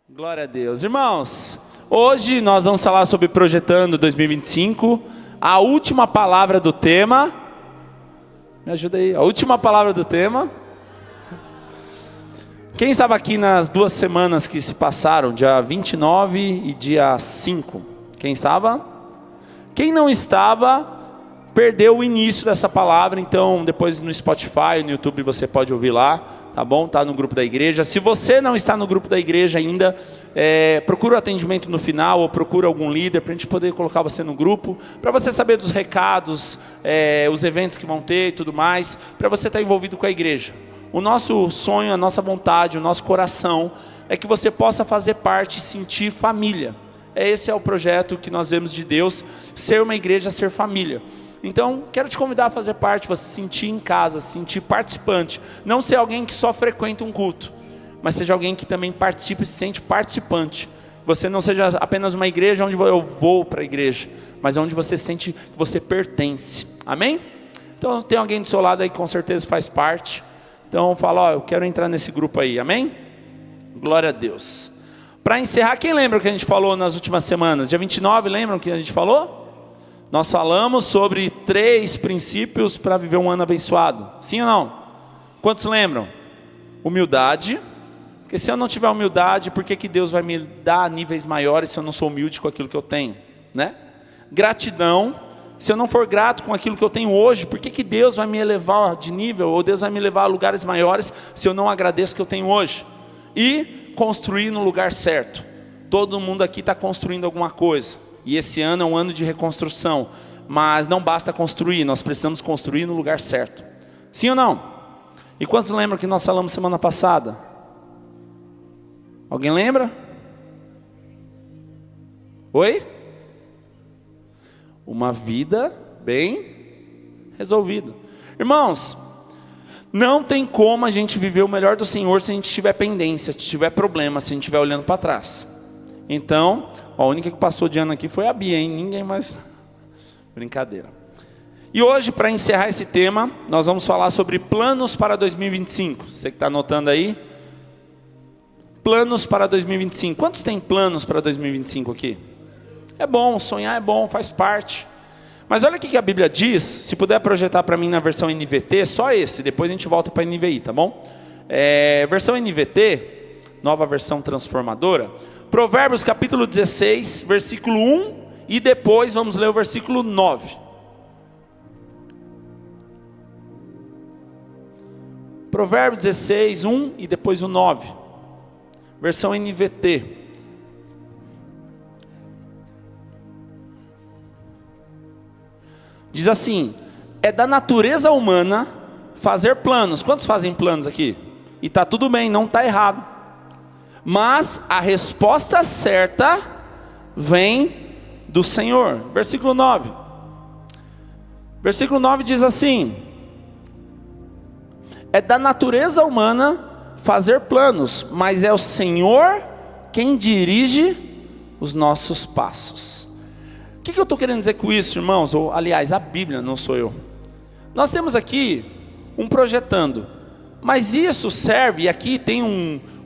Glória a Deus. Irmãos, hoje nós vamos falar sobre Projetando 2025. A última palavra do tema. Me ajuda aí. A última palavra do tema. Quem estava aqui nas 2 semanas que se passaram, dia 29 e dia 5? Quem estava? Quem não estava, perdeu o início dessa palavra. Então depois no Spotify, no YouTube você pode ouvir lá, tá bom? Está no grupo da igreja. Se você não está no grupo da igreja ainda, procura o atendimento no final, ou procura algum líder para a gente poder colocar você no grupo, para você saber dos recados, os eventos que vão ter e tudo mais, para você estar envolvido com a igreja. O nosso sonho, a nossa vontade, o nosso coração é que você possa fazer parte e sentir família. Esse é o projeto que nós vemos de Deus, ser uma igreja, ser família. Então, quero te convidar a fazer parte, você se sentir em casa, se sentir participante. Não ser alguém que só frequenta um culto, mas seja alguém que também participa e se sente participante. Você não seja apenas uma igreja onde eu vou para a igreja, mas onde você sente que você pertence. Amém? Então, tem alguém do seu lado aí que com certeza faz parte. Então, fala, eu quero entrar nesse grupo aí. Amém? Glória a Deus. Para encerrar, quem lembra o que a gente falou nas últimas semanas? Dia 29, lembram o que a gente falou? Nós falamos sobre 3 princípios para viver um ano abençoado. Sim ou não? Quantos lembram? Humildade. Porque se eu não tiver humildade, por que Deus vai me dar níveis maiores se eu não sou humilde com aquilo que eu tenho? Né? Gratidão. Se eu não for grato com aquilo que eu tenho hoje, por que Deus vai me elevar de nível? Ou Deus vai me levar a lugares maiores se eu não agradeço o que eu tenho hoje? E construir no lugar certo. Todo mundo aqui está construindo alguma coisa. E esse ano é um ano de reconstrução. Mas não basta construir, nós precisamos construir no lugar certo. Sim ou não? E quantos lembram que nós falamos semana passada? Alguém lembra? Oi? Uma vida bem resolvida. Irmãos, não tem como a gente viver o melhor do Senhor se a gente tiver pendência, se tiver problema, se a gente estiver olhando para trás. Então, a única que passou de ano aqui foi a Bia, hein? Ninguém mais... Brincadeira. E hoje, para encerrar esse tema, nós vamos falar sobre planos para 2025. Você que está anotando aí? Planos para 2025. Quantos tem planos para 2025 aqui? É bom, sonhar é bom, faz parte. Mas olha o que a Bíblia diz. Se puder projetar para mim na versão NVT, só esse, depois a gente volta para a NVI, tá bom? Versão NVT, nova versão transformadora. Provérbios capítulo 16, versículo 1, e depois vamos ler o versículo 9. Provérbios 16, 1 e depois o 9. Versão NVT. Diz assim: é da natureza humana fazer planos. Quantos fazem planos aqui? E está tudo bem, não está errado. Mas a resposta certa vem do Senhor. Versículo 9. Versículo 9 diz assim: é da natureza humana fazer planos, mas é o Senhor quem dirige os nossos passos. O que eu estou querendo dizer com isso, irmãos? Ou, aliás, a Bíblia, não sou eu. Nós temos aqui um projetando, mas isso serve, e aqui tem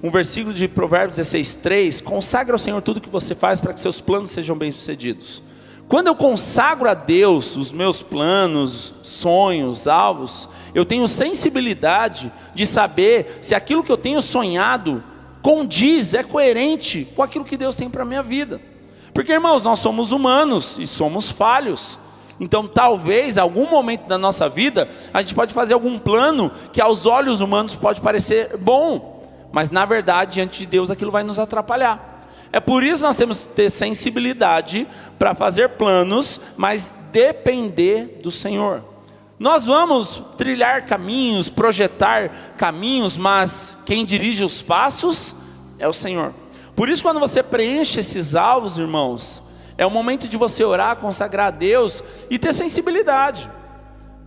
um versículo de Provérbios 16:3, consagra ao Senhor tudo que você faz para que seus planos sejam bem-sucedidos. Quando eu consagro a Deus os meus planos, sonhos, alvos, eu tenho sensibilidade de saber se aquilo que eu tenho sonhado condiz, é coerente com aquilo que Deus tem para a minha vida. Porque, irmãos, nós somos humanos e somos falhos. Então talvez, em algum momento da nossa vida, a gente pode fazer algum plano que aos olhos humanos pode parecer bom, mas na verdade, diante de Deus, aquilo vai nos atrapalhar. É por isso que nós temos que ter sensibilidade para fazer planos, mas depender do Senhor. Nós vamos trilhar caminhos, projetar caminhos, mas quem dirige os passos é o Senhor. Por isso, quando você preenche esses alvos, irmãos, é o momento de você orar, consagrar a Deus e ter sensibilidade.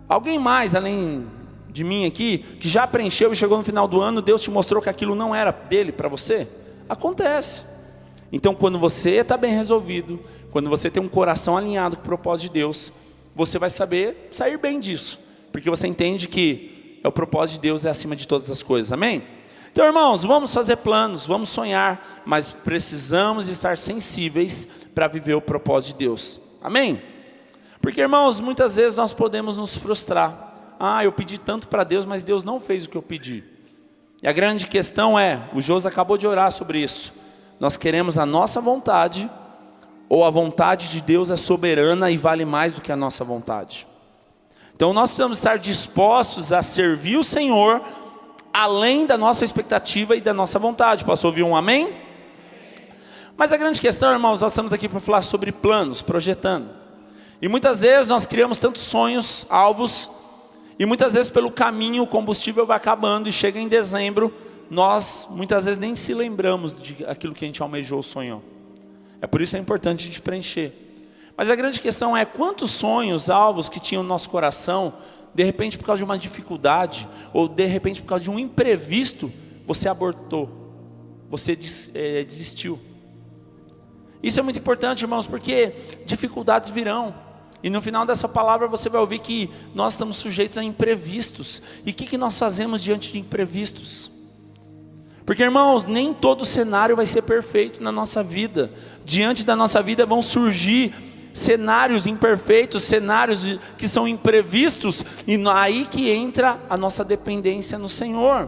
Alguém mais, além de mim aqui, que já preencheu e chegou no final do ano, Deus te mostrou que aquilo não era dele para você? Acontece. Então, quando você está bem resolvido, quando você tem um coração alinhado com o propósito de Deus, você vai saber sair bem disso, porque você entende que o propósito de Deus é acima de todas as coisas, amém? Então, irmãos, vamos fazer planos, vamos sonhar, mas precisamos estar sensíveis para viver o propósito de Deus. Amém? Porque, irmãos, muitas vezes nós podemos nos frustrar. Eu pedi tanto para Deus, mas Deus não fez o que eu pedi. E a grande questão o Josi acabou de orar sobre isso. Nós queremos a nossa vontade, ou a vontade de Deus é soberana e vale mais do que a nossa vontade. Então nós precisamos estar dispostos a servir o Senhor, além da nossa expectativa e da nossa vontade. Posso ouvir um amém? Mas a grande questão, irmãos, nós estamos aqui para falar sobre planos, projetando. E muitas vezes nós criamos tantos sonhos, alvos, e muitas vezes pelo caminho o combustível vai acabando e chega em dezembro, nós muitas vezes nem se lembramos de aquilo que a gente almejou, sonhou. É por isso que é importante a gente preencher. Mas a grande questão é quantos sonhos, alvos que tinham no nosso coração, de repente por causa de uma dificuldade, ou de repente por causa de um imprevisto, você abortou, você desistiu. Isso é muito importante, irmãos, porque dificuldades virão. E no final dessa palavra você vai ouvir que nós estamos sujeitos a imprevistos. E o que nós fazemos diante de imprevistos? Porque, irmãos, nem todo cenário vai ser perfeito na nossa vida. Diante da nossa vida vão surgir cenários imperfeitos, cenários que são imprevistos. E aí que entra a nossa dependência no Senhor.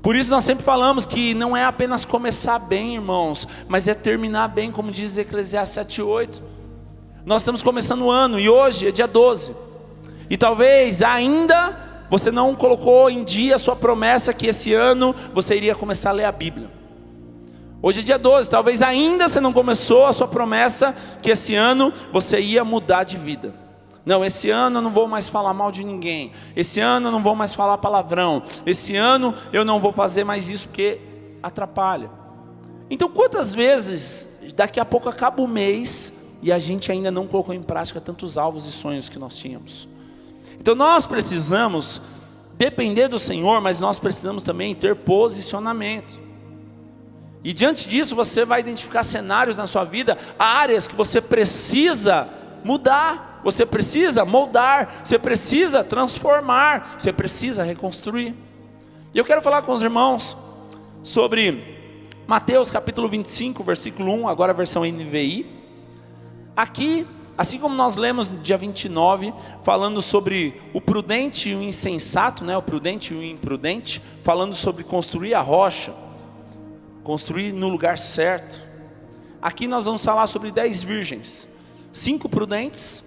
Por isso nós sempre falamos que não é apenas começar bem, irmãos, mas é terminar bem, como diz Eclesiastes 7:8. Nós estamos começando o ano e hoje é dia 12. E talvez ainda você não colocou em dia a sua promessa que esse ano você iria começar a ler a Bíblia. Hoje é dia 12, talvez ainda você não começou a sua promessa que esse ano você ia mudar de vida. Não, esse ano eu não vou mais falar mal de ninguém. Esse ano eu não vou mais falar palavrão. Esse ano eu não vou fazer mais isso porque atrapalha. Então quantas vezes daqui a pouco acaba o mês e a gente ainda não colocou em prática tantos alvos e sonhos que nós tínhamos? Então nós precisamos depender do Senhor, mas nós precisamos também ter posicionamento. E diante disso você vai identificar cenários na sua vida, áreas que você precisa mudar, você precisa moldar, você precisa transformar, você precisa reconstruir. E eu quero falar com os irmãos sobre Mateus capítulo 25, versículo 1, agora a versão NVI. Aqui, assim como nós lemos no dia 29, falando sobre o prudente e o insensato, o prudente e o imprudente, falando sobre construir a rocha, construir no lugar certo. Aqui nós vamos falar sobre 10 virgens, 5 prudentes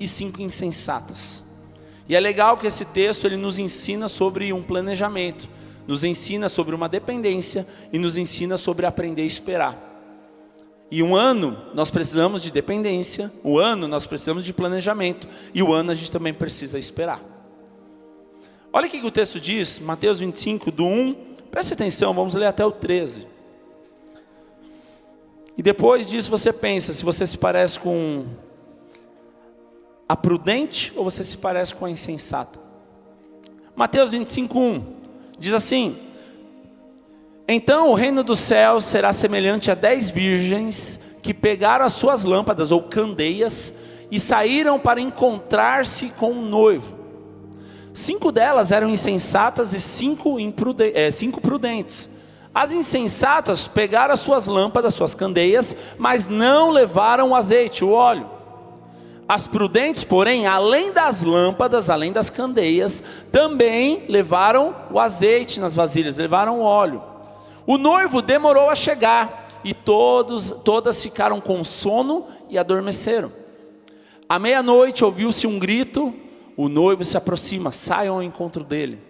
e 5 insensatas. E é legal que esse texto ele nos ensina sobre um planejamento, nos ensina sobre uma dependência e nos ensina sobre aprender a esperar. E um ano nós precisamos de dependência, o ano nós precisamos de planejamento, e o ano a gente também precisa esperar. Olha o que o texto diz, Mateus 25, do 1, preste atenção, vamos ler até o 13. E depois disso você pensa se você se parece com a prudente ou você se parece com a insensata. Mateus 25, 1, diz assim: então o reino dos céus será semelhante a 10 virgens que pegaram as suas lâmpadas ou candeias e saíram para encontrar-se com um noivo. 5 delas eram insensatas e 5 prudentes. As insensatas pegaram as suas lâmpadas, suas candeias, mas não levaram o azeite, o óleo. As prudentes, porém, além das lâmpadas, além das candeias, também levaram o azeite nas vasilhas, levaram o óleo. O noivo demorou a chegar e todas ficaram com sono e adormeceram. À meia-noite ouviu-se um grito, o noivo se aproxima, saiam ao encontro dele.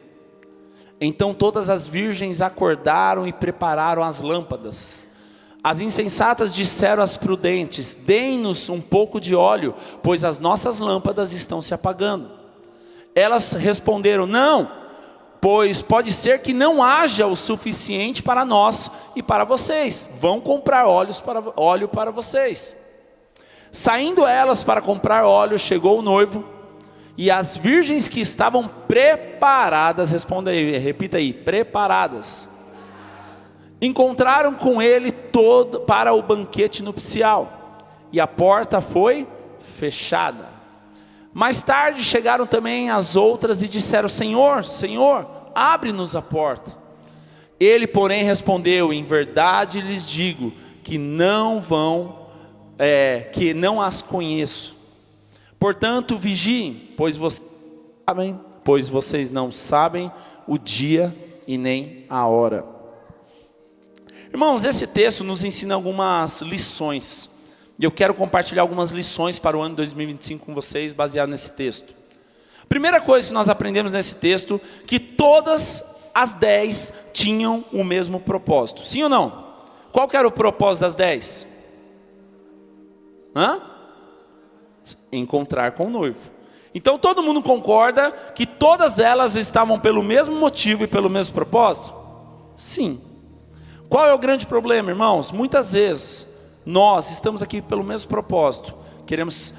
Então todas as virgens acordaram e prepararam as lâmpadas. As insensatas disseram às prudentes: deem-nos um pouco de óleo, pois as nossas lâmpadas estão se apagando. Elas responderam: não, pois pode ser que não haja o suficiente para nós e para vocês. Vão comprar óleo para vocês. Saindo elas para comprar óleo, chegou o noivo, e as virgens que estavam preparadas, responda aí, repita aí, preparadas, encontraram com ele todo para o banquete nupcial, e a porta foi fechada. Mais tarde chegaram também as outras e disseram: Senhor, Senhor, abre-nos a porta. Ele, porém, respondeu: em verdade lhes digo que não as conheço. Portanto, vigiem, pois vocês não sabem o dia e nem a hora. Irmãos, esse texto nos ensina algumas lições. E eu quero compartilhar algumas lições para o ano 2025 com vocês, baseado nesse texto. Primeira coisa que nós aprendemos nesse texto, que todas as 10 tinham o mesmo propósito. Sim ou não? Qual que era o propósito das 10? Encontrar com o noivo. Então todo mundo concorda que todas elas estavam pelo mesmo motivo e pelo mesmo propósito? Sim. Qual é o grande problema, irmãos? Muitas vezes nós estamos aqui pelo mesmo propósito. Queremos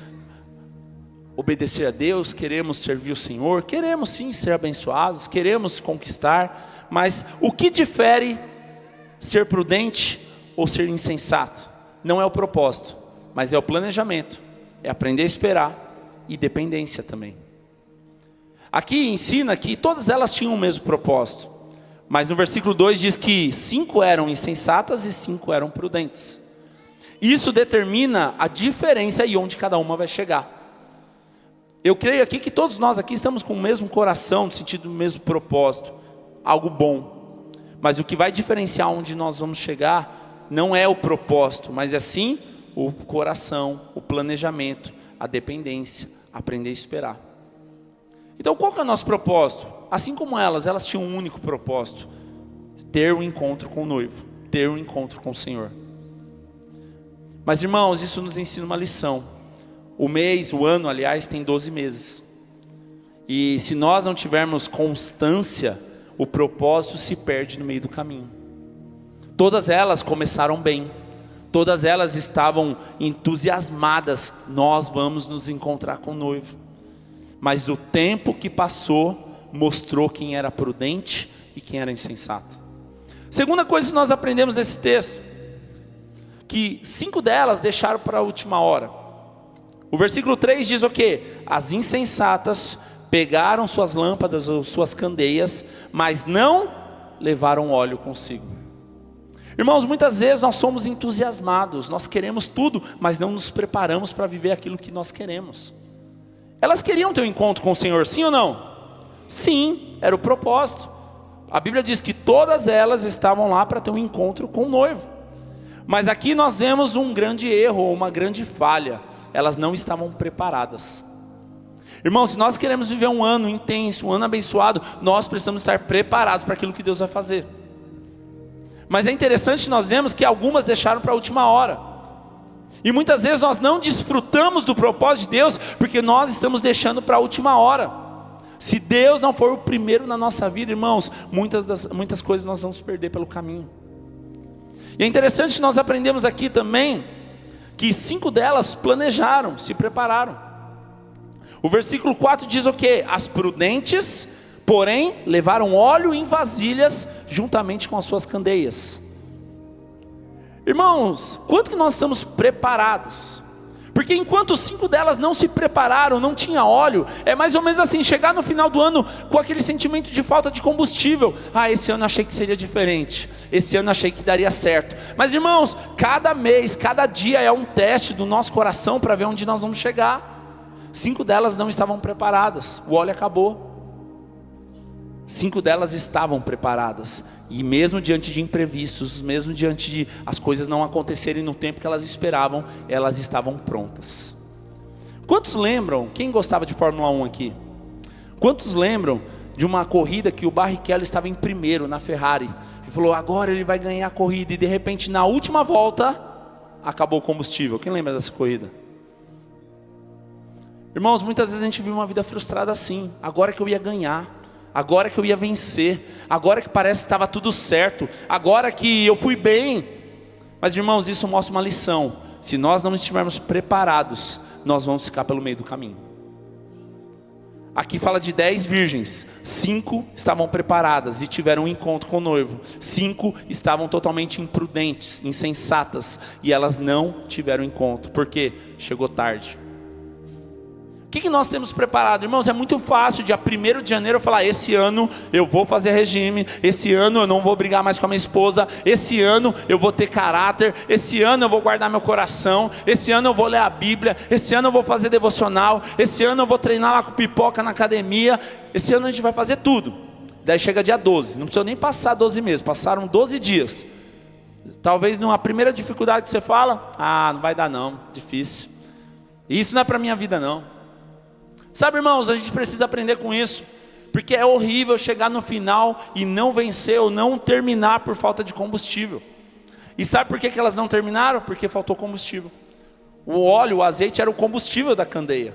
obedecer a Deus, queremos servir o Senhor, queremos sim ser abençoados, queremos conquistar, mas o que difere ser prudente ou ser insensato? Não é o propósito, mas é o planejamento, é aprender a esperar e dependência também. Aqui ensina que todas elas tinham o mesmo propósito, mas no versículo 2 diz que 5 eram insensatas e 5 eram prudentes. Isso determina a diferença e onde cada uma vai chegar. Eu creio aqui que todos nós aqui estamos com o mesmo coração, no sentido do mesmo propósito, algo bom. Mas o que vai diferenciar onde nós vamos chegar não é o propósito, mas é sim o coração, o planejamento, a dependência, aprender a esperar. Então qual que é o nosso propósito? Assim como elas tinham um único propósito: ter um encontro com o noivo, ter um encontro com o Senhor. Mas irmãos, isso nos ensina uma lição. O ano, aliás, tem 12 meses. E se nós não tivermos constância, o propósito se perde no meio do caminho. Todas elas começaram bem. Todas elas estavam entusiasmadas. Nós vamos nos encontrar com o noivo. Mas o tempo que passou mostrou quem era prudente e quem era insensato. Segunda coisa que nós aprendemos nesse texto, que 5 delas deixaram para a última hora. O versículo 3 diz o quê? As insensatas pegaram suas lâmpadas ou suas candeias, mas não levaram óleo consigo. Irmãos, muitas vezes nós somos entusiasmados, nós queremos tudo, mas não nos preparamos para viver aquilo que nós queremos. Elas queriam ter um encontro com o Senhor, sim ou não? Sim, era o propósito. A Bíblia diz que todas elas estavam lá para ter um encontro com o noivo. Mas aqui nós vemos um grande erro, ou uma grande falha. Elas não estavam preparadas. Irmãos, se nós queremos viver um ano intenso, um ano abençoado, nós precisamos estar preparados para aquilo que Deus vai fazer. Mas é interessante nós vemos que algumas deixaram para a última hora. E muitas vezes nós não desfrutamos do propósito de Deus, porque nós estamos deixando para a última hora. Se Deus não for o primeiro na nossa vida, irmãos, muitas coisas nós vamos perder pelo caminho. E é interessante que nós aprendemos aqui também, que 5 delas planejaram, se prepararam. O versículo 4 diz o quê? As prudentes, porém, levaram óleo em vasilhas, juntamente com as suas candeias. Irmãos, quanto que nós estamos preparados? Porque enquanto 5 delas não se prepararam, não tinha óleo, é mais ou menos assim, chegar no final do ano com aquele sentimento de falta de combustível. Esse ano achei que seria diferente, esse ano achei que daria certo. Mas irmãos, cada mês, cada dia é um teste do nosso coração para ver onde nós vamos chegar. 5 delas não estavam preparadas, o óleo acabou. 5 delas estavam preparadas, e mesmo diante de imprevistos, mesmo diante de as coisas não acontecerem no tempo que elas esperavam, elas estavam prontas. Quantos lembram, quem gostava de Fórmula 1 aqui? Quantos lembram de uma corrida que o Barrichello estava em primeiro na Ferrari, e falou, agora ele vai ganhar a corrida, e de repente na última volta, acabou o combustível? Quem lembra dessa corrida? Irmãos, muitas vezes a gente vive uma vida frustrada assim, agora que eu ia ganhar, agora que eu ia vencer, agora que parece que estava tudo certo, agora que eu fui bem. Mas irmãos, isso mostra uma lição: se nós não estivermos preparados, nós vamos ficar pelo meio do caminho. Aqui fala de 10 virgens, 5 estavam preparadas e tiveram um encontro com o noivo, 5 estavam totalmente imprudentes, insensatas, e elas não tiveram encontro, porque chegou tarde. O que nós temos preparado? Irmãos, é muito fácil dia 1º de janeiro eu falar: esse ano eu vou fazer regime, esse ano eu não vou brigar mais com a minha esposa, esse ano eu vou ter caráter, esse ano eu vou guardar meu coração, esse ano eu vou ler a Bíblia, esse ano eu vou fazer devocional, esse ano eu vou treinar lá com pipoca na academia, esse ano a gente vai fazer tudo. Daí chega dia 12, não precisa nem passar 12 meses, passaram 12 dias. Talvez numa primeira dificuldade que você fala: não vai dar não, difícil, isso não é para minha vida não. Sabe, irmãos, a gente precisa aprender com isso, porque é horrível chegar no final e não vencer ou não terminar por falta de combustível. E sabe por que elas não terminaram? Porque faltou combustível. O óleo, o azeite era o combustível da candeia.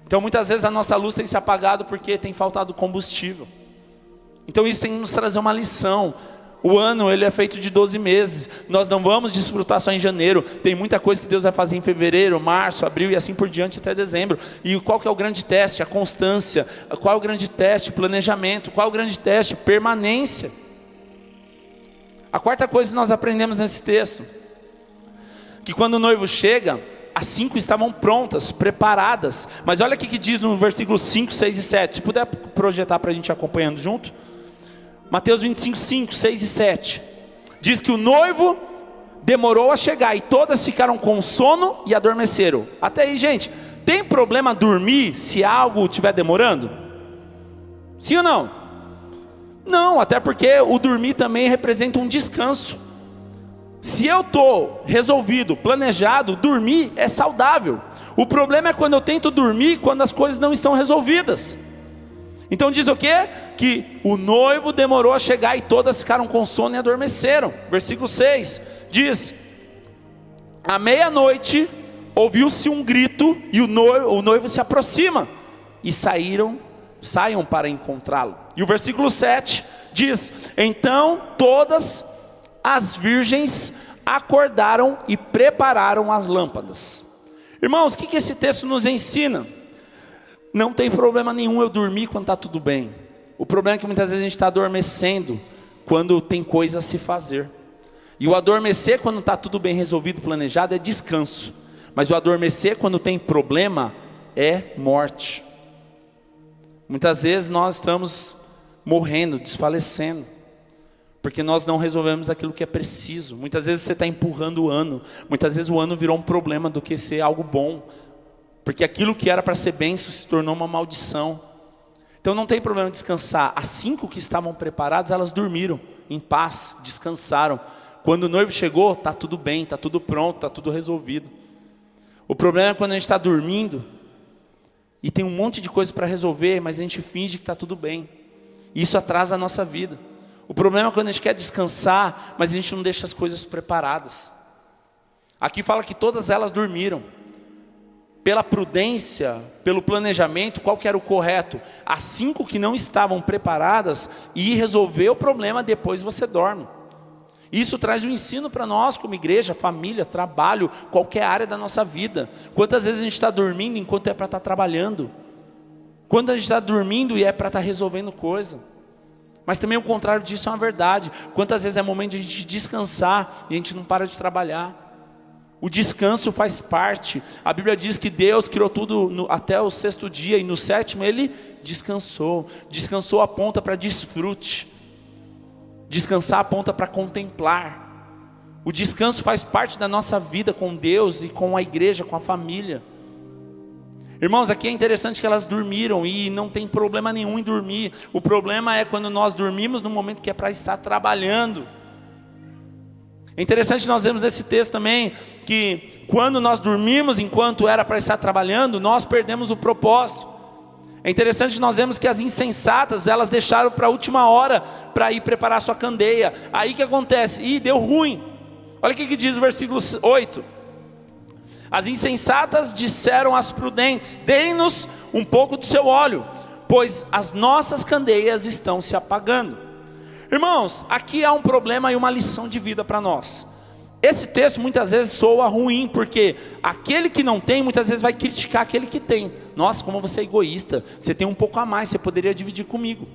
Então muitas vezes a nossa luz tem se apagado porque tem faltado combustível. Então isso tem que nos trazer uma lição. O ano ele é feito de 12 meses, nós não vamos desfrutar só em janeiro, tem muita coisa que Deus vai fazer em fevereiro, março, abril e assim por diante até dezembro. E qual que é o grande teste? A constância. Qual é o grande teste? Planejamento. Qual é o grande teste? Permanência. A quarta coisa que nós aprendemos nesse texto, que quando o noivo chega, as 5 estavam prontas, preparadas. Mas olha o que diz no versículo 5, 6 e 7, se puder projetar para a gente ir acompanhando junto. Mateus 25, 5, 6 e 7, diz que o noivo demorou a chegar e todas ficaram com sono e adormeceram. Até aí, gente, tem problema dormir se algo estiver demorando? Sim ou não? Não, até porque o dormir também representa um descanso. Se eu estou resolvido, planejado, dormir é saudável. O problema é quando eu tento dormir quando as coisas não estão resolvidas. Então diz o quê? Que o noivo demorou a chegar e todas ficaram com sono e adormeceram. Versículo 6 diz: à meia-noite ouviu-se um grito e o noivo se aproxima e saiam para encontrá-lo. E o versículo 7 diz: então todas as virgens acordaram e prepararam as lâmpadas. Irmãos, o que esse texto nos ensina? Não tem problema nenhum eu dormir quando está tudo bem. O problema é que muitas vezes a gente está adormecendo quando tem coisa a se fazer. E o adormecer quando está tudo bem resolvido, planejado, é descanso. Mas o adormecer quando tem problema é morte. Muitas vezes nós estamos morrendo, desfalecendo, porque nós não resolvemos aquilo que é preciso. Muitas vezes você está empurrando o ano. Muitas vezes o ano virou um problema do que ser algo bom, porque aquilo que era para ser bênção se tornou uma maldição. Então não tem problema descansar. As 5 que estavam preparadas, elas dormiram em paz, descansaram. Quando o noivo chegou, está tudo bem, está tudo pronto, está tudo resolvido. O problema é quando a gente está dormindo e tem um monte de coisa para resolver, mas a gente finge que está tudo bem. Isso atrasa a nossa vida. O problema é quando a gente quer descansar, mas a gente não deixa as coisas preparadas. Aqui fala que todas elas dormiram. Pela prudência, pelo planejamento, qual que era o correto? As 5 que não estavam preparadas, e resolver o problema, depois você dorme. Isso traz um ensino para nós como igreja, família, trabalho, qualquer área da nossa vida. Quantas vezes a gente está dormindo enquanto é para estar trabalhando? Quando a gente está dormindo e é para estar resolvendo coisa? Mas também o contrário disso é uma verdade. Quantas vezes é momento de a gente descansar e a gente não para de trabalhar? O descanso faz parte. A Bíblia diz que Deus criou tudo até o 6º dia, e no 7º Ele descansou. Descansou aponta para desfrute. Descansar aponta para contemplar. O descanso faz parte da nossa vida com Deus e com a igreja, com a família. Irmãos, aqui é interessante que elas dormiram, e não tem problema nenhum em dormir. O problema é quando nós dormimos no momento que é para estar trabalhando. É interessante nós vemos esse texto também, que quando nós dormimos enquanto era para estar trabalhando, nós perdemos o propósito. É interessante nós vemos que as insensatas, elas deixaram para a última hora para ir preparar sua candeia. Aí que acontece? Deu ruim. Olha o que diz o versículo 8. As insensatas disseram às prudentes: deem-nos um pouco do seu óleo, pois as nossas candeias estão se apagando. Irmãos, aqui há um problema e uma lição de vida para nós. Esse texto muitas vezes soa ruim, porque aquele que não tem, muitas vezes vai criticar aquele que tem. Nossa, como você é egoísta, você tem um pouco a mais, você poderia dividir comigo.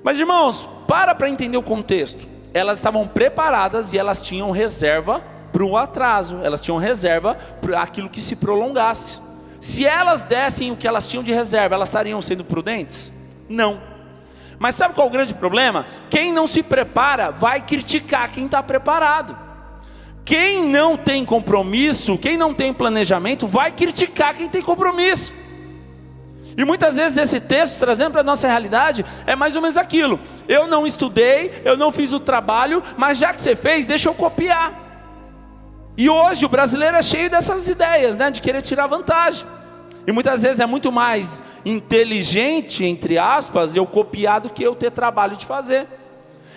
Mas irmãos, para entender o contexto. Elas estavam preparadas e elas tinham reserva para o atraso. Elas tinham reserva para aquilo que se prolongasse. Se elas dessem o que elas tinham de reserva, elas estariam sendo prudentes? Não. Mas sabe qual é o grande problema? Quem não se prepara vai criticar quem está preparado. Quem não tem compromisso, quem não tem planejamento, vai criticar quem tem compromisso. E muitas vezes esse texto, trazendo para a nossa realidade, é mais ou menos aquilo: eu não estudei, eu não fiz o trabalho, mas já que você fez, deixa eu copiar. E hoje o brasileiro é cheio dessas ideias, né, de querer tirar vantagem. E muitas vezes é muito mais inteligente, entre aspas, eu copiar do que eu ter trabalho de fazer.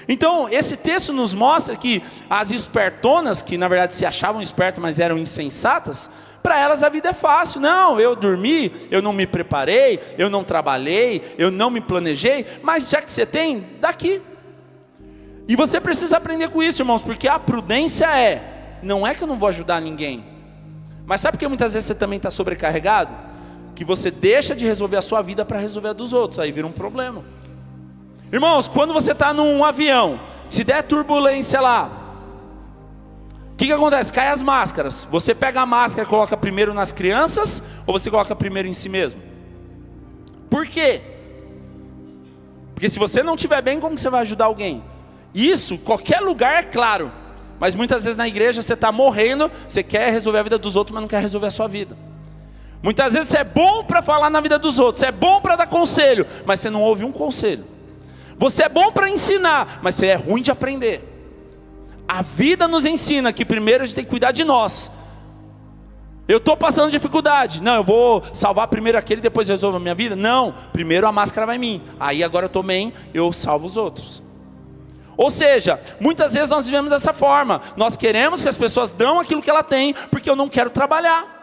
Então esse texto nos mostra que as espertonas, que na verdade se achavam espertas, mas eram insensatas, para elas a vida é fácil. Não, eu dormi, eu não me preparei, eu não trabalhei, eu não me planejei, mas já que você tem, daqui. E você precisa aprender com isso, irmãos, porque a prudência não é que eu não vou ajudar ninguém, mas sabe que muitas vezes você também está sobrecarregado? Que você deixa de resolver a sua vida para resolver a dos outros, aí vira um problema. Irmãos, quando você está num avião, se der turbulência lá, o que acontece? Cai as máscaras. Você pega a máscara e coloca primeiro nas crianças, ou você coloca primeiro em si mesmo? Por quê? Porque se você não estiver bem, como que você vai ajudar alguém? Isso, qualquer lugar é claro. Mas muitas vezes na igreja você está morrendo, você quer resolver a vida dos outros, mas não quer resolver a sua vida. Muitas vezes você é bom para falar na vida dos outros, você é bom para dar conselho, mas você não ouve um conselho. Você é bom para ensinar, mas você é ruim de aprender. A vida nos ensina que primeiro a gente tem que cuidar de nós. Eu estou passando dificuldade, não, eu vou salvar primeiro aquele, depois resolvo a minha vida? Não, primeiro a máscara vai em mim, aí agora eu estou bem, eu salvo os outros. Ou seja, muitas vezes nós vivemos dessa forma. Nós queremos que as pessoas dão aquilo que ela tem, porque eu não quero trabalhar.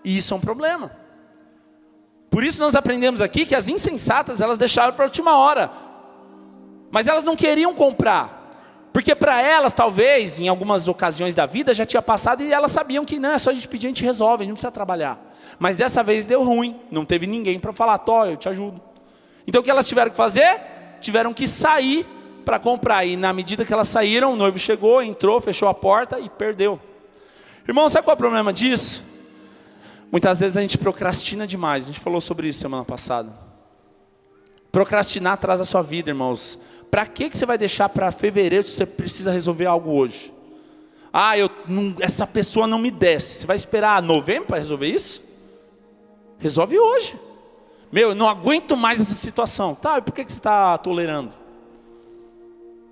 E isso é um problema. Por isso nós aprendemos aqui que as insensatas, elas deixaram para a última hora. Mas elas não queriam comprar. Porque para elas, talvez, em algumas ocasiões da vida, já tinha passado e elas sabiam que não, é só a gente pedir, a gente resolve, a gente não precisa trabalhar. Mas dessa vez deu ruim, não teve ninguém para falar, Tó, eu te ajudo. Então o que elas tiveram que fazer? Tiveram que sair para comprar. E na medida que elas saíram, o noivo chegou, entrou, fechou a porta e perdeu. Irmão, sabe qual é o problema disso? Muitas vezes a gente procrastina demais. A gente falou sobre isso semana passada. Procrastinar atrasa a sua vida, irmãos. Para que você vai deixar para fevereiro se você precisa resolver algo hoje? Essa pessoa não me desce. Você vai esperar novembro para resolver isso? Resolve hoje. Eu não aguento mais essa situação. Tá, e por que você está tolerando?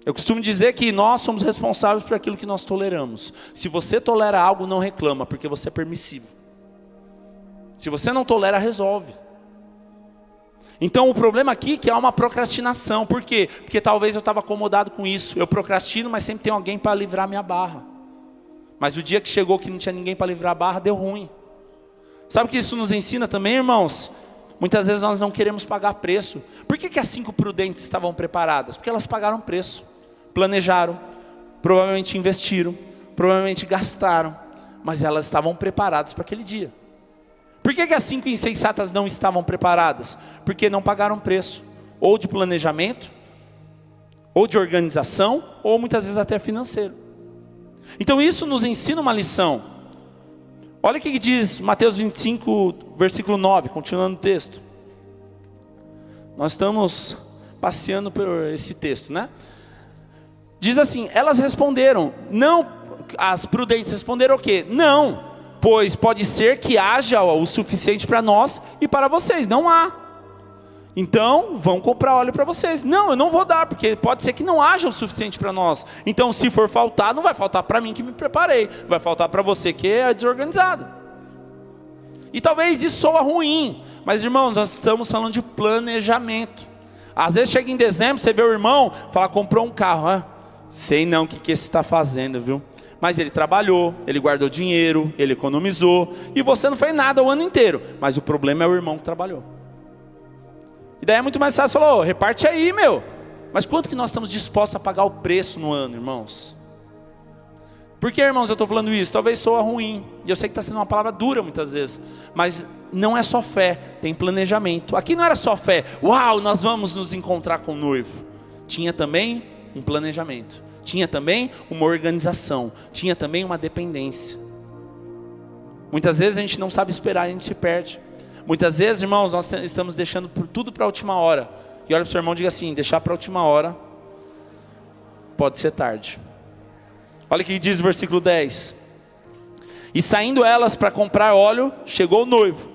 Eu costumo dizer que nós somos responsáveis por aquilo que nós toleramos. Se você tolera algo, não reclama, porque você é permissivo. Se você não tolera, resolve. Então o problema aqui é que há uma procrastinação. Por quê? Porque talvez eu estava acomodado com isso. Eu procrastino, mas sempre tem alguém para livrar minha barra. Mas o dia que chegou que não tinha ninguém para livrar a barra, deu ruim. Sabe o que isso nos ensina também, irmãos? Muitas vezes nós não queremos pagar preço. Por que as 5 prudentes estavam preparadas? Porque elas pagaram preço. Planejaram, provavelmente investiram, provavelmente gastaram. Mas elas estavam preparadas para aquele dia. Por que as 5 insensatas não estavam preparadas? Porque não pagaram preço, ou de planejamento, ou de organização, ou muitas vezes até financeiro. Então isso nos ensina uma lição. Olha o que diz Mateus 25, versículo 9, continuando o texto. Nós estamos passeando por esse texto, né? Diz assim, elas responderam, não, as prudentes responderam o quê? Não. Pois pode ser que haja o suficiente para nós e para vocês. Não há. Então vão comprar óleo para vocês. Não, eu não vou dar, porque pode ser que não haja o suficiente para nós. Então se for faltar, não vai faltar para mim que me preparei. Vai faltar para você que é desorganizado. E talvez isso soa ruim. Mas irmãos, nós estamos falando de planejamento. Às vezes chega em dezembro, você vê o irmão, fala, comprou um carro. Sei não o que esse está fazendo, viu? Mas ele trabalhou, ele guardou dinheiro, ele economizou, e você não fez nada o ano inteiro. Mas o problema é o irmão que trabalhou. E daí é muito mais fácil falar, reparte aí, meu. Mas quanto que nós estamos dispostos a pagar o preço no ano, irmãos? Por que, irmãos, eu estou falando isso? Talvez soa ruim, e eu sei que está sendo uma palavra dura muitas vezes, mas não é só fé, tem planejamento. Aqui não era só fé, uau, nós vamos nos encontrar com o noivo. Tinha também um planejamento. Tinha também uma organização, tinha também uma dependência. Muitas vezes a gente não sabe esperar e a gente se perde. Muitas vezes, irmãos, nós estamos deixando tudo para a última hora. E olha para o seu irmão e diga assim: deixar para a última hora pode ser tarde. Olha o que diz o versículo 10. E saindo elas para comprar óleo, chegou o noivo.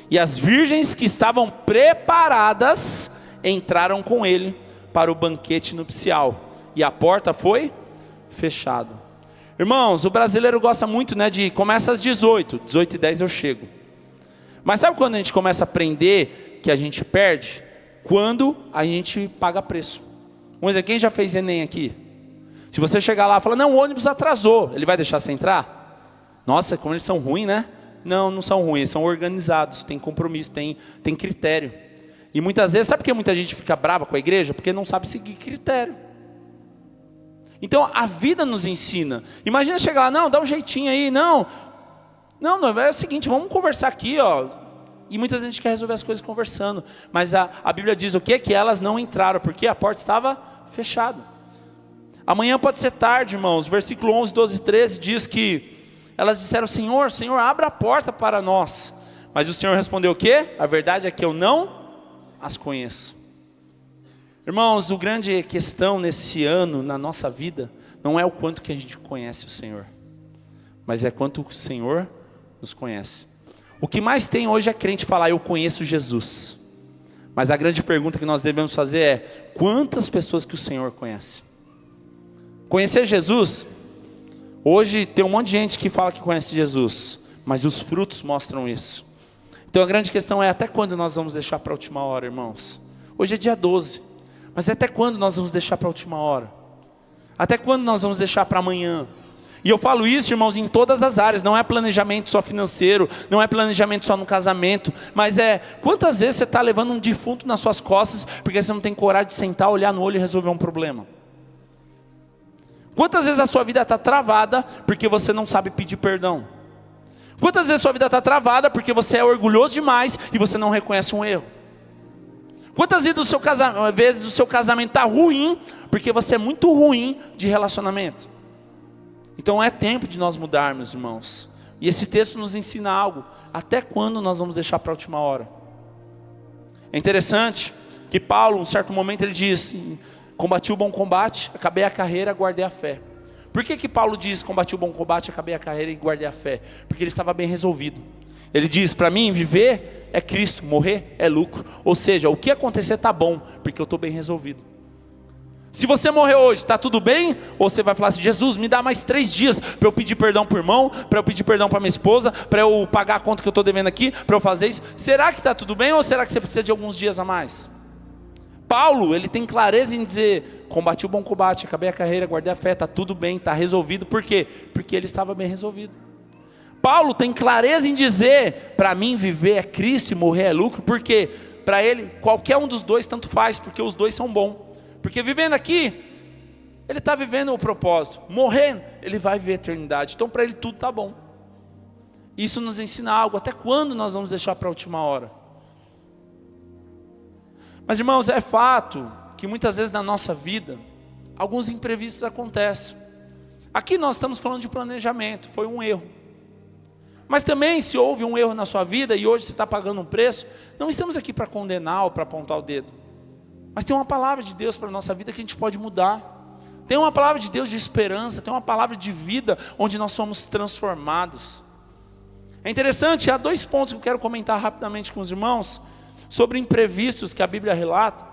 E as virgens que estavam preparadas entraram com ele para o banquete nupcial. E a porta foi fechada. Irmãos, o brasileiro gosta muito, né, de começa às 18h10 eu chego. Mas sabe quando a gente começa a aprender que a gente perde? Quando a gente paga preço. Vamos dizer, quem já fez Enem aqui? Se você chegar lá e falar, não, o ônibus atrasou, ele vai deixar você entrar? Nossa, como eles são ruins, né? Não, não são ruins, são organizados, tem compromisso, tem critério. E muitas vezes, sabe por que muita gente fica brava com a igreja? Porque não sabe seguir critério. Então a vida nos ensina. Imagina chegar lá, não, dá um jeitinho aí, não, é o seguinte, vamos conversar aqui, ó. E muitas vezes a gente quer resolver as coisas conversando. Mas a Bíblia diz o quê? Que elas não entraram, porque a porta estava fechada. Amanhã pode ser tarde, irmãos. Versículo 11, 12 e 13 diz que elas disseram, Senhor, abra a porta para nós. Mas o Senhor respondeu o quê? A verdade é que eu não as conheço. Irmãos, a grande questão nesse ano, na nossa vida, não é o quanto que a gente conhece o Senhor, mas é quanto o Senhor nos conhece. O que mais tem hoje é crente falar, eu conheço Jesus. Mas a grande pergunta que nós devemos fazer é, quantas pessoas que o Senhor conhece? Conhecer Jesus, hoje tem um monte de gente que fala que conhece Jesus, mas os frutos mostram isso. Então a grande questão é, até quando nós vamos deixar para a última hora, irmãos? Hoje é dia 12, mas até quando nós vamos deixar para a última hora? Até quando nós vamos deixar para amanhã? E eu falo isso, irmãos, em todas as áreas. Não é planejamento só financeiro, não é planejamento só no casamento, mas é, quantas vezes você está levando um defunto nas suas costas, porque você não tem coragem de sentar, olhar no olho e resolver um problema? Quantas vezes a sua vida está travada, porque você não sabe pedir perdão? Quantas vezes a sua vida está travada, porque você é orgulhoso demais, e você não reconhece um erro? Quantas vezes o seu casamento está ruim, porque você é muito ruim de relacionamento? Então é tempo de nós mudarmos, irmãos. E esse texto nos ensina algo. Até quando nós vamos deixar para a última hora? É interessante que Paulo, em um certo momento, ele diz, combati o bom combate, acabei a carreira, guardei a fé. Por que Paulo diz, combati o bom combate, acabei a carreira e guardei a fé? Porque ele estava bem resolvido. Ele diz, para mim, viver é Cristo, morrer é lucro. Ou seja, o que acontecer está bom, porque eu estou bem resolvido. Se você morrer hoje, está tudo bem? Ou você vai falar assim, Jesus, me dá mais 3 dias para eu pedir perdão para o irmão, para eu pedir perdão para minha esposa, para eu pagar a conta que eu estou devendo aqui, para eu fazer isso. Será que está tudo bem ou será que você precisa de alguns dias a mais? Paulo, ele tem clareza em dizer, combati o bom combate, acabei a carreira, guardei a fé, está tudo bem, está resolvido. Por quê? Porque ele estava bem resolvido. Paulo tem clareza em dizer, para mim viver é Cristo e morrer é lucro, porque para ele, qualquer um dos dois tanto faz, porque os dois são bons. Porque vivendo aqui, ele está vivendo o propósito. Morrendo, ele vai viver a eternidade. Então para ele tudo está bom. Isso nos ensina algo. Até quando nós vamos deixar para a última hora? Mas irmãos, é fato que muitas vezes na nossa vida, alguns imprevistos acontecem. Aqui nós estamos falando de planejamento, foi um erro. Mas também se houve um erro na sua vida e hoje você está pagando um preço, não estamos aqui para condenar ou para apontar o dedo. Mas tem uma palavra de Deus para a nossa vida que a gente pode mudar. Tem uma palavra de Deus de esperança, tem uma palavra de vida onde nós somos transformados. É interessante, há 2 pontos que eu quero comentar rapidamente com os irmãos, sobre imprevistos que a Bíblia relata,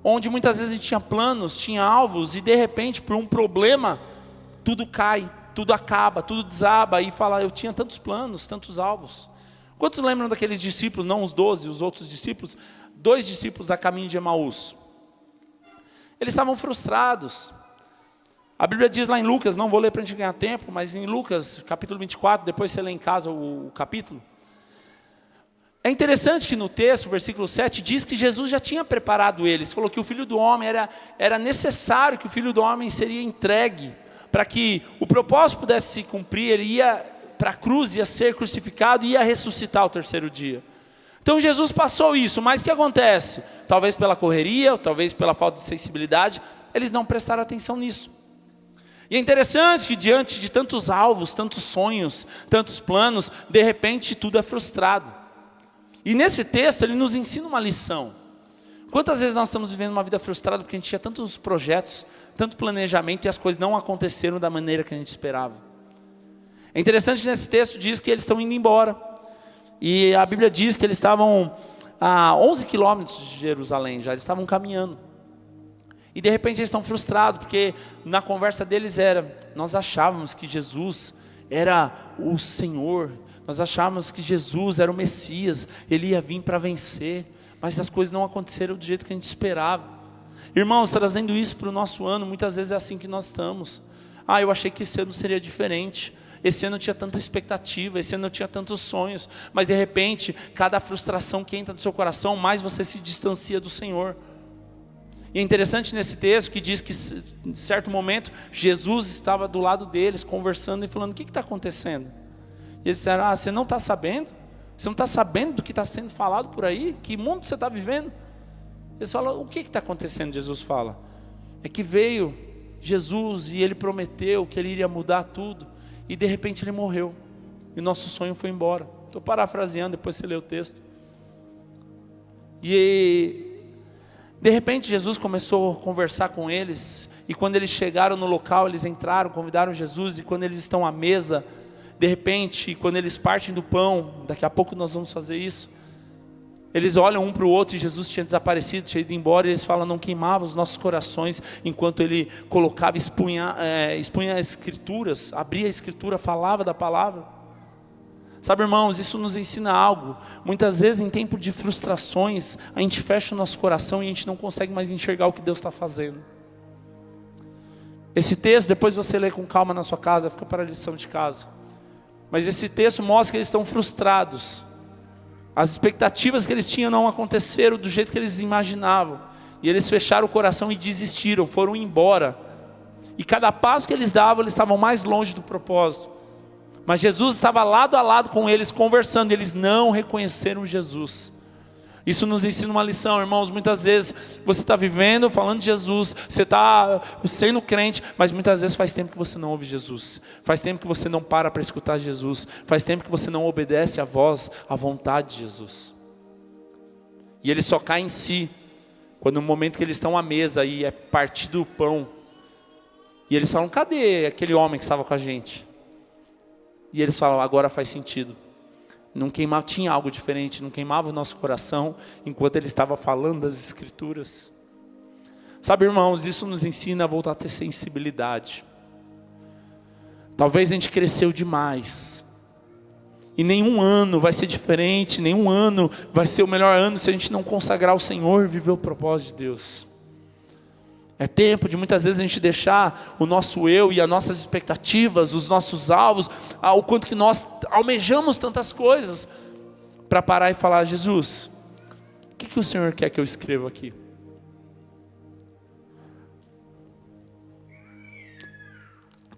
onde muitas vezes a gente tinha planos, tinha alvos, e de repente por um problema, tudo cai, tudo acaba, tudo desaba, e fala, eu tinha tantos planos, tantos alvos. Quantos lembram daqueles discípulos, não os 12, os outros discípulos, 2 discípulos a caminho de Emaús? Eles estavam frustrados. A Bíblia diz lá em Lucas, não vou ler para a gente ganhar tempo, mas em Lucas, capítulo 24, depois você lê em casa o capítulo. É interessante que no texto, versículo 7, diz que Jesus já tinha preparado eles. Falou que o Filho do Homem, era necessário que o Filho do Homem seria entregue, para que o propósito pudesse se cumprir. Ele ia para a cruz, ia ser crucificado e ia ressuscitar ao 3º dia. Então Jesus passou isso, mas o que acontece? Talvez pela correria, ou talvez pela falta de sensibilidade, eles não prestaram atenção nisso. E é interessante que diante de tantos alvos, tantos sonhos, tantos planos, de repente tudo é frustrado. E nesse texto ele nos ensina uma lição. Quantas vezes nós estamos vivendo uma vida frustrada porque a gente tinha tantos projetos, tanto planejamento e as coisas não aconteceram da maneira que a gente esperava. É interessante que nesse texto diz que eles estão indo embora. E a Bíblia diz que eles estavam a 11 quilômetros de Jerusalém já, eles estavam caminhando. E de repente eles estão frustrados, porque na conversa deles era, nós achávamos que Jesus era o Senhor, nós achávamos que Jesus era o Messias, Ele ia vir para vencer, mas as coisas não aconteceram do jeito que a gente esperava. Irmãos, trazendo isso para o nosso ano, muitas vezes é assim que nós estamos. Eu achei que esse ano seria diferente. Esse ano eu tinha tanta expectativa, esse ano eu tinha tantos sonhos, mas de repente, cada frustração que entra no seu coração, mais você se distancia do Senhor. E é interessante nesse texto que diz que, em certo momento, Jesus estava do lado deles, conversando e falando, o que está acontecendo? E eles disseram, você não está sabendo? Você não está sabendo do que está sendo falado por aí? Que mundo você está vivendo? Eles falam, o que está acontecendo? Jesus fala, é que veio Jesus e Ele prometeu que Ele iria mudar tudo. E de repente Ele morreu. E o nosso sonho foi embora. Estou parafraseando, depois você lê o texto. E de repente Jesus começou a conversar com eles. E quando eles chegaram no local, eles entraram, convidaram Jesus. E quando eles estão à mesa, de repente, quando eles partem do pão, daqui a pouco nós vamos fazer isso, eles olham um para o outro e Jesus tinha desaparecido, tinha ido embora, e eles falam, não queimava os nossos corações, enquanto Ele colocava, expunha as escrituras, abria a escritura, falava da palavra. Sabe, irmãos, isso nos ensina algo. Muitas vezes em tempo de frustrações, a gente fecha o nosso coração e a gente não consegue mais enxergar o que Deus está fazendo. Esse texto, depois você lê com calma na sua casa, fica para a lição de casa. Mas esse texto mostra que eles estão frustrados. As expectativas que eles tinham não aconteceram do jeito que eles imaginavam. E eles fecharam o coração e desistiram, foram embora. E cada passo que eles davam, eles estavam mais longe do propósito. Mas Jesus estava lado a lado com eles, conversando. Eles não reconheceram Jesus. Isso nos ensina uma lição, irmãos. Muitas vezes você está vivendo, falando de Jesus, você está sendo crente, mas muitas vezes faz tempo que você não ouve Jesus. Faz tempo que você não para escutar Jesus. Faz tempo que você não obedece à voz, à vontade de Jesus. E ele só cai em si quando no momento que eles estão à mesa e é partido o pão. E eles falam, cadê aquele homem que estava com a gente? E eles falam, agora faz sentido. Não queimava, tinha algo diferente, não queimava o nosso coração enquanto ele estava falando das escrituras. Sabe, irmãos, isso nos ensina a voltar a ter sensibilidade. Talvez a gente cresceu demais. E nenhum ano vai ser diferente, nenhum ano vai ser o melhor ano se a gente não consagrar ao Senhor e viver o propósito de Deus. É tempo de muitas vezes a gente deixar o nosso eu e as nossas expectativas, os nossos alvos, o quanto que nós almejamos tantas coisas, para parar e falar, Jesus, o que o Senhor quer que eu escreva aqui?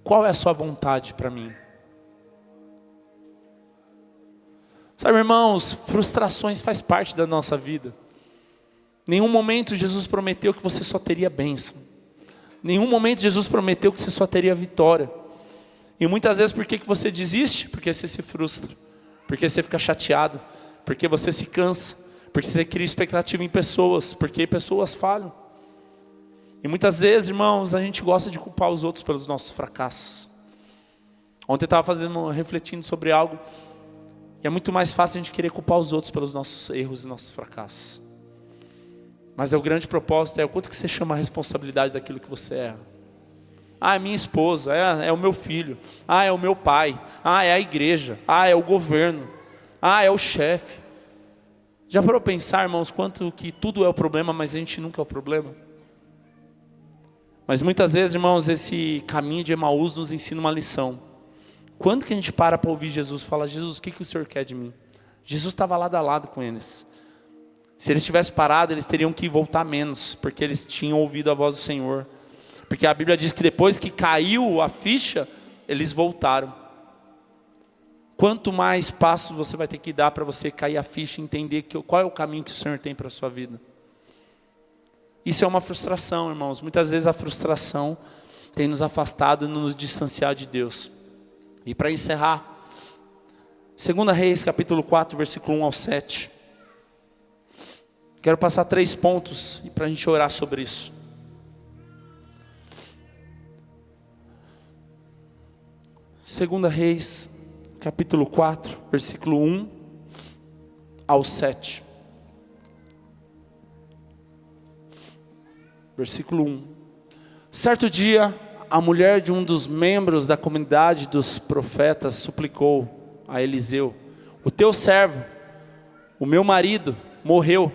Qual é a sua vontade para mim? Sabe, irmãos, frustrações faz parte da nossa vida. Nenhum momento Jesus prometeu que você só teria bênção. Nenhum momento Jesus prometeu que você só teria vitória. E muitas vezes por que você desiste? Porque você se frustra. Porque você fica chateado. Porque você se cansa. Porque você cria expectativa em pessoas. Porque pessoas falham. E muitas vezes, irmãos, a gente gosta de culpar os outros pelos nossos fracassos. Ontem eu estava refletindo sobre algo. E é muito mais fácil a gente querer culpar os outros pelos nossos erros e nossos fracassos. Mas o grande propósito é o quanto que você chama a responsabilidade daquilo que você erra. É minha esposa, é o meu filho, é o meu pai, é a igreja, é o governo, é o chefe. Já parou para pensar, irmãos, quanto que tudo é o problema, mas a gente nunca é o problema? Mas muitas vezes, irmãos, esse caminho de Emaús nos ensina uma lição. Quando que a gente para ouvir Jesus e fala, Jesus, o que o Senhor quer de mim? Jesus estava lado a lado com eles. Se eles tivessem parado, eles teriam que voltar menos, porque eles tinham ouvido a voz do Senhor. Porque a Bíblia diz que depois que caiu a ficha, eles voltaram. Quanto mais passos você vai ter que dar para você cair a ficha e entender qual é o caminho que o Senhor tem para a sua vida. Isso é uma frustração, irmãos. Muitas vezes a frustração tem nos afastado e nos distanciado de Deus. E para encerrar, 2 Reis, capítulo 4, versículo 1 ao 7. Quero passar 3 pontos e para a gente orar sobre isso. Segunda Reis, capítulo 4, versículo 1 ao 7. Versículo 1. Certo dia, a mulher de um dos membros da comunidade dos profetas suplicou a Eliseu: o teu servo, o meu marido, morreu,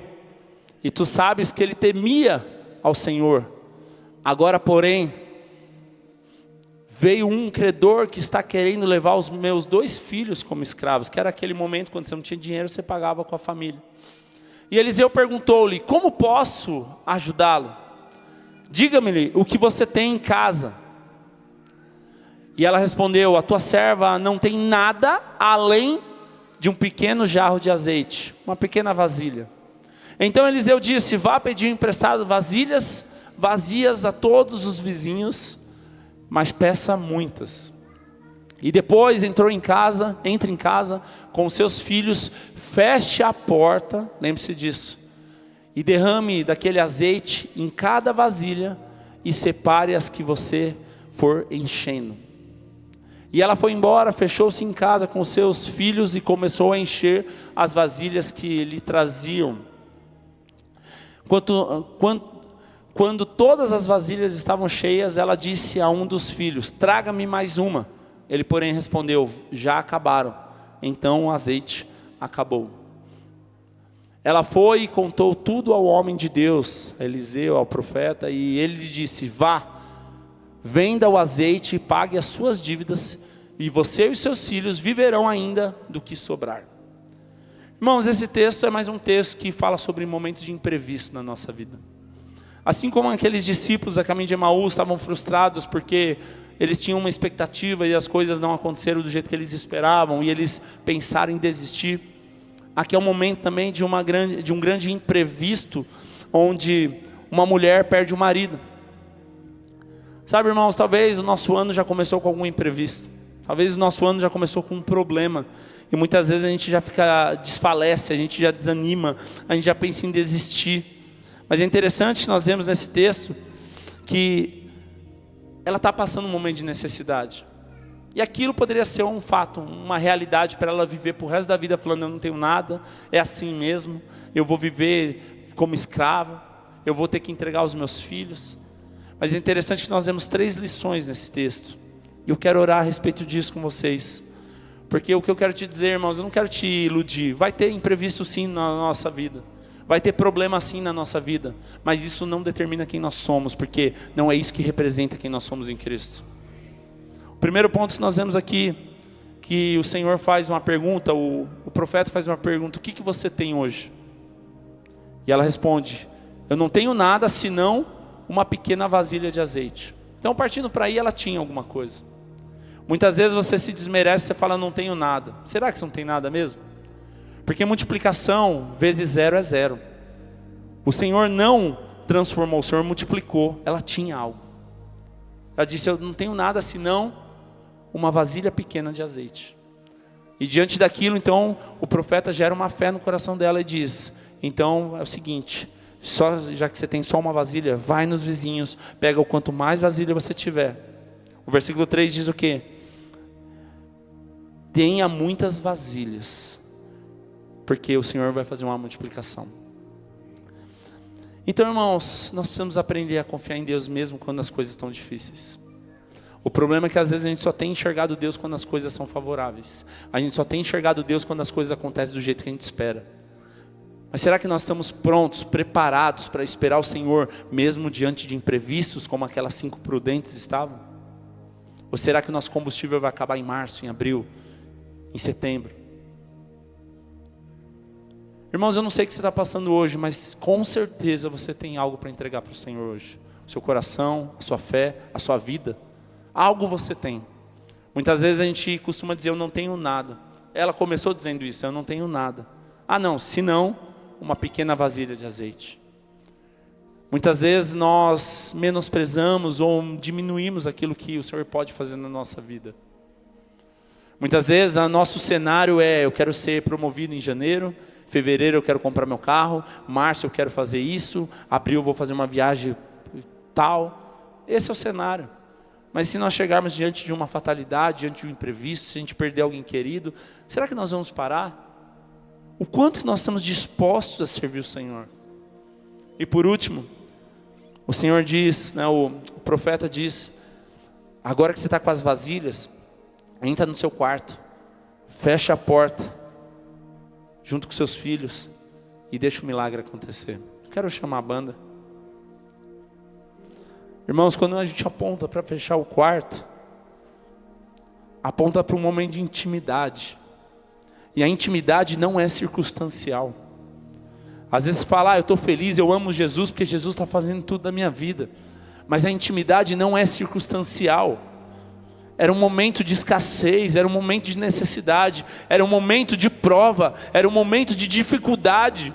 e tu sabes que ele temia ao Senhor. Agora, porém, veio um credor que está querendo levar os meus 2 filhos como escravos, que era aquele momento quando você não tinha dinheiro, você pagava com a família. E Eliseu perguntou-lhe: como posso ajudá-lo? Diga-me o que você tem em casa. E ela respondeu: a tua serva não tem nada além de um pequeno jarro de azeite, uma pequena vasilha. Então Eliseu disse: vá pedir emprestado vasilhas vazias a todos os vizinhos, mas peça muitas. E depois entre em casa com seus filhos, feche a porta, lembre-se disso, e derrame daquele azeite em cada vasilha, e separe as que você for enchendo. E ela foi embora, fechou-se em casa com seus filhos e começou a encher as vasilhas que lhe traziam. Quando todas as vasilhas estavam cheias, ela disse a um dos filhos: traga-me mais uma. Ele, porém, respondeu: já acabaram. Então o azeite acabou. Ela foi e contou tudo ao homem de Deus, a Eliseu, ao profeta, e ele lhe disse: vá, venda o azeite e pague as suas dívidas, e você e os seus filhos viverão ainda do que sobrar. Irmãos, esse texto é mais um texto que fala sobre momentos de imprevisto na nossa vida. Assim como aqueles discípulos a caminho de Emaús estavam frustrados porque eles tinham uma expectativa e as coisas não aconteceram do jeito que eles esperavam, e eles pensaram em desistir. Aqui é um momento também de um grande imprevisto, onde uma mulher perde o marido. Sabe, irmãos, talvez o nosso ano já começou com algum imprevisto. Talvez o nosso ano já começou com um problema. E muitas vezes a gente já desfalece, a gente já desanima, a gente já pensa em desistir. Mas é interessante que nós vemos nesse texto que ela está passando um momento de necessidade. E aquilo poderia ser um fato, uma realidade para ela viver por resto da vida falando: eu não tenho nada, é assim mesmo, eu vou viver como escrava, eu vou ter que entregar os meus filhos. Mas é interessante que nós vemos 3 lições nesse texto. E eu quero orar a respeito disso com vocês. Porque o que eu quero te dizer, irmãos, eu não quero te iludir. Vai ter imprevisto sim na nossa vida. Vai ter problema sim na nossa vida. Mas isso não determina quem nós somos, porque não é isso que representa quem nós somos em Cristo. O primeiro ponto que nós vemos aqui, que o Senhor faz uma pergunta, o profeta faz uma pergunta: o que você tem hoje? E ela responde: eu não tenho nada senão uma pequena vasilha de azeite. Então, partindo para aí, ela tinha alguma coisa. Muitas vezes você se desmerece, você fala: não tenho nada. Será que você não tem nada mesmo? Porque multiplicação vezes 0 é 0. O Senhor não transformou, o Senhor multiplicou. Ela tinha algo. Ela disse: eu não tenho nada senão uma vasilha pequena de azeite. E diante daquilo, então, o profeta gera uma fé no coração dela e diz: então é o seguinte, já que você tem só uma vasilha, vai nos vizinhos, pega o quanto mais vasilha você tiver. O versículo 3 diz o quê? Tenha muitas vasilhas, porque o Senhor vai fazer uma multiplicação. Então, irmãos, nós precisamos aprender a confiar em Deus mesmo quando as coisas estão difíceis. O problema é que às vezes a gente só tem enxergado Deus quando as coisas são favoráveis. A gente só tem enxergado Deus quando as coisas acontecem do jeito que a gente espera. Mas será que nós estamos prontos, preparados para esperar o Senhor, mesmo diante de imprevistos, como aquelas 5 prudentes estavam? Ou será que o nosso combustível vai acabar em março, em abril, em setembro? Irmãos, eu não sei o que você está passando hoje, mas com certeza você tem algo para entregar para o Senhor hoje. O seu coração, a sua fé, a sua vida. Algo você tem. Muitas vezes a gente costuma dizer: eu não tenho nada. Ela começou dizendo isso: eu não tenho nada. Ah não, se não, uma pequena vasilha de azeite. Muitas vezes nós menosprezamos ou diminuímos aquilo que o Senhor pode fazer na nossa vida. Muitas vezes o nosso cenário é: eu quero ser promovido em janeiro, fevereiro eu quero comprar meu carro, março eu quero fazer isso, abril eu vou fazer uma viagem tal. Esse é o cenário. Mas se nós chegarmos diante de uma fatalidade, diante de um imprevisto, se a gente perder alguém querido, será que nós vamos parar? O quanto que nós estamos dispostos a servir o Senhor? E por último, o Senhor diz, né, o profeta diz: agora que você está com as vasilhas, entra no seu quarto, fecha a porta, junto com seus filhos, e deixa o milagre acontecer. Quero chamar a banda. Irmãos, quando a gente aponta para fechar o quarto, aponta para um momento de intimidade. E a intimidade não é circunstancial. Às vezes você fala: eu estou feliz, eu amo Jesus, porque Jesus está fazendo tudo da minha vida. Mas a intimidade não é circunstancial. Era um momento de escassez, era um momento de necessidade, era um momento de prova, era um momento de dificuldade.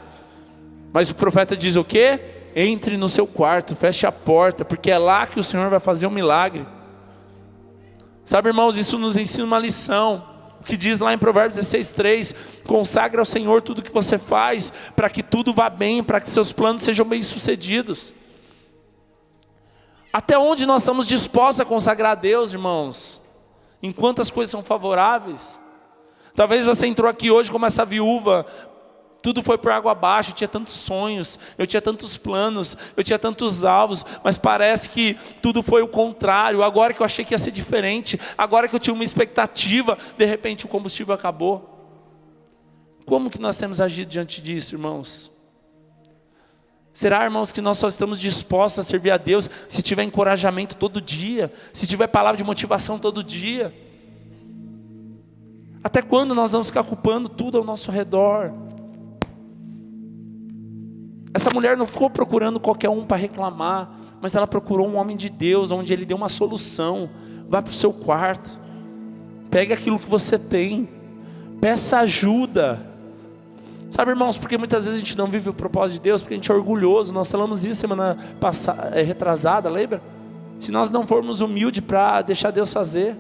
Mas o profeta diz o quê? Entre no seu quarto, feche a porta, porque é lá que o Senhor vai fazer um milagre. Sabe, irmãos, isso nos ensina uma lição. O que diz lá em Provérbios 16:3: consagra ao Senhor tudo que você faz, para que tudo vá bem, para que seus planos sejam bem sucedidos. Até onde nós estamos dispostos a consagrar a Deus, irmãos? Enquanto as coisas são favoráveis. Talvez você entrou aqui hoje como essa viúva: tudo foi por água abaixo, eu tinha tantos sonhos, eu tinha tantos planos, eu tinha tantos alvos, mas parece que tudo foi o contrário. Agora que eu achei que ia ser diferente, agora que eu tinha uma expectativa, de repente o combustível acabou. Como que nós temos agido diante disso, irmãos? Será, irmãos, que nós só estamos dispostos a servir a Deus se tiver encorajamento todo dia, se tiver palavra de motivação todo dia? Até quando nós vamos ficar culpando tudo ao nosso redor? Essa mulher não ficou procurando qualquer um para reclamar, mas ela procurou um homem de Deus, onde ele deu uma solução. Vá para o seu quarto, pegue aquilo que você tem, peça ajuda. Sabe, irmãos, porque muitas vezes a gente não vive o propósito de Deus, porque a gente é orgulhoso. Nós falamos isso semana passada, retrasada, lembra? Se nós não formos humildes para deixar Deus fazer.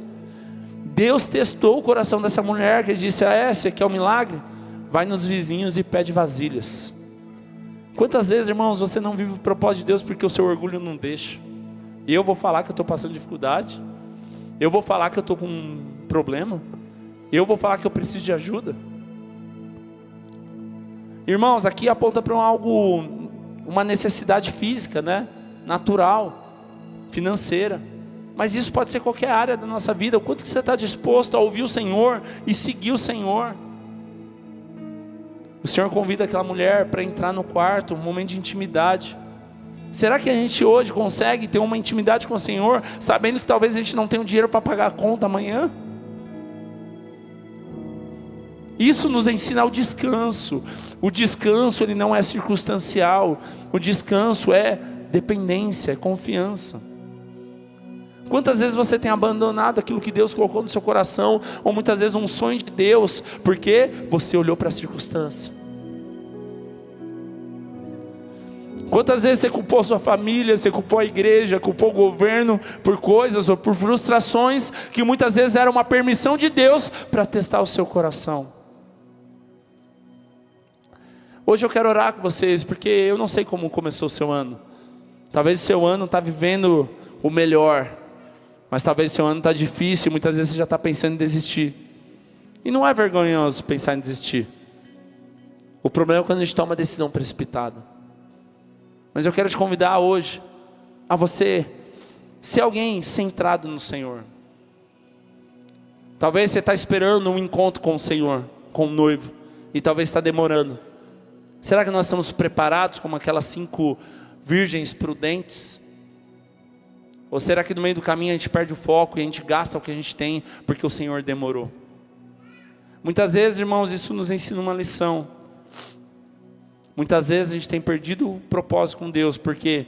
Deus testou o coração dessa mulher, que ele disse: você quer um milagre? Vai nos vizinhos e pede vasilhas. Quantas vezes, irmãos, você não vive o propósito de Deus porque o seu orgulho não deixa? E eu vou falar que eu estou passando dificuldade? Eu vou falar que eu estou com um problema? Eu vou falar que eu preciso de ajuda? Irmãos, aqui aponta para algo, uma necessidade física, né? Natural, financeira. Mas isso pode ser qualquer área da nossa vida. O quanto que você está disposto a ouvir o Senhor e seguir o Senhor? O Senhor convida aquela mulher para entrar no quarto, um momento de intimidade. Será que a gente hoje consegue ter uma intimidade com o Senhor, sabendo que talvez a gente não tenha o dinheiro para pagar a conta amanhã? Isso nos ensina o descanso. O descanso, ele não é circunstancial. O descanso é dependência, é confiança. Quantas vezes você tem abandonado aquilo que Deus colocou no seu coração, ou muitas vezes um sonho de Deus, porque você olhou para a circunstância? Quantas vezes você culpou sua família, você culpou a igreja, culpou o governo por coisas ou por frustrações que muitas vezes eram uma permissão de Deus para testar o seu coração? Hoje eu quero orar com vocês, porque eu não sei como começou o seu ano. Talvez o seu ano está vivendo o melhor, mas talvez o seu ano está difícil, muitas vezes você já está pensando em desistir. E não é vergonhoso pensar em desistir. O problema é quando a gente toma uma decisão precipitada. Mas eu quero te convidar hoje a você ser alguém centrado no Senhor. Talvez você está esperando um encontro com o Senhor, com o noivo, e talvez está demorando. Será que nós estamos preparados como aquelas 5 virgens prudentes? Ou será que no meio do caminho a gente perde o foco e a gente gasta o que a gente tem porque o Senhor demorou? Muitas vezes, irmãos, isso nos ensina uma lição. Muitas vezes a gente tem perdido o propósito com Deus, porque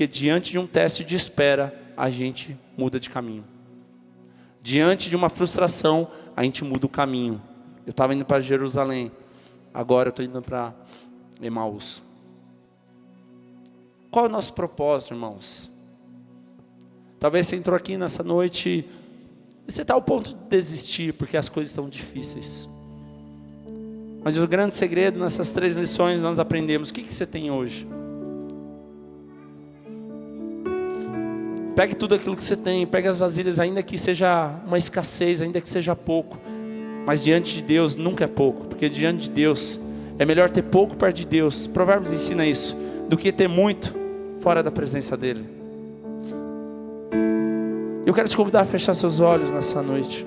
diante de um teste de espera, a gente muda de caminho. Diante de uma frustração, a gente muda o caminho. Eu estava indo para Jerusalém, agora eu estou indo para Emaús. Qual é o nosso propósito, irmãos? Talvez você entrou aqui nessa noite e você está ao ponto de desistir porque as coisas estão difíceis. Mas o grande segredo nessas 3 lições nós aprendemos. O que você tem hoje? Pegue tudo aquilo que você tem, pegue as vasilhas, ainda que seja uma escassez, ainda que seja pouco. Mas diante de Deus nunca é pouco, porque diante de Deus é melhor ter pouco perto de Deus. Provérbios ensina isso, do que ter muito fora da presença dEle. Eu quero te convidar a fechar seus olhos nessa noite.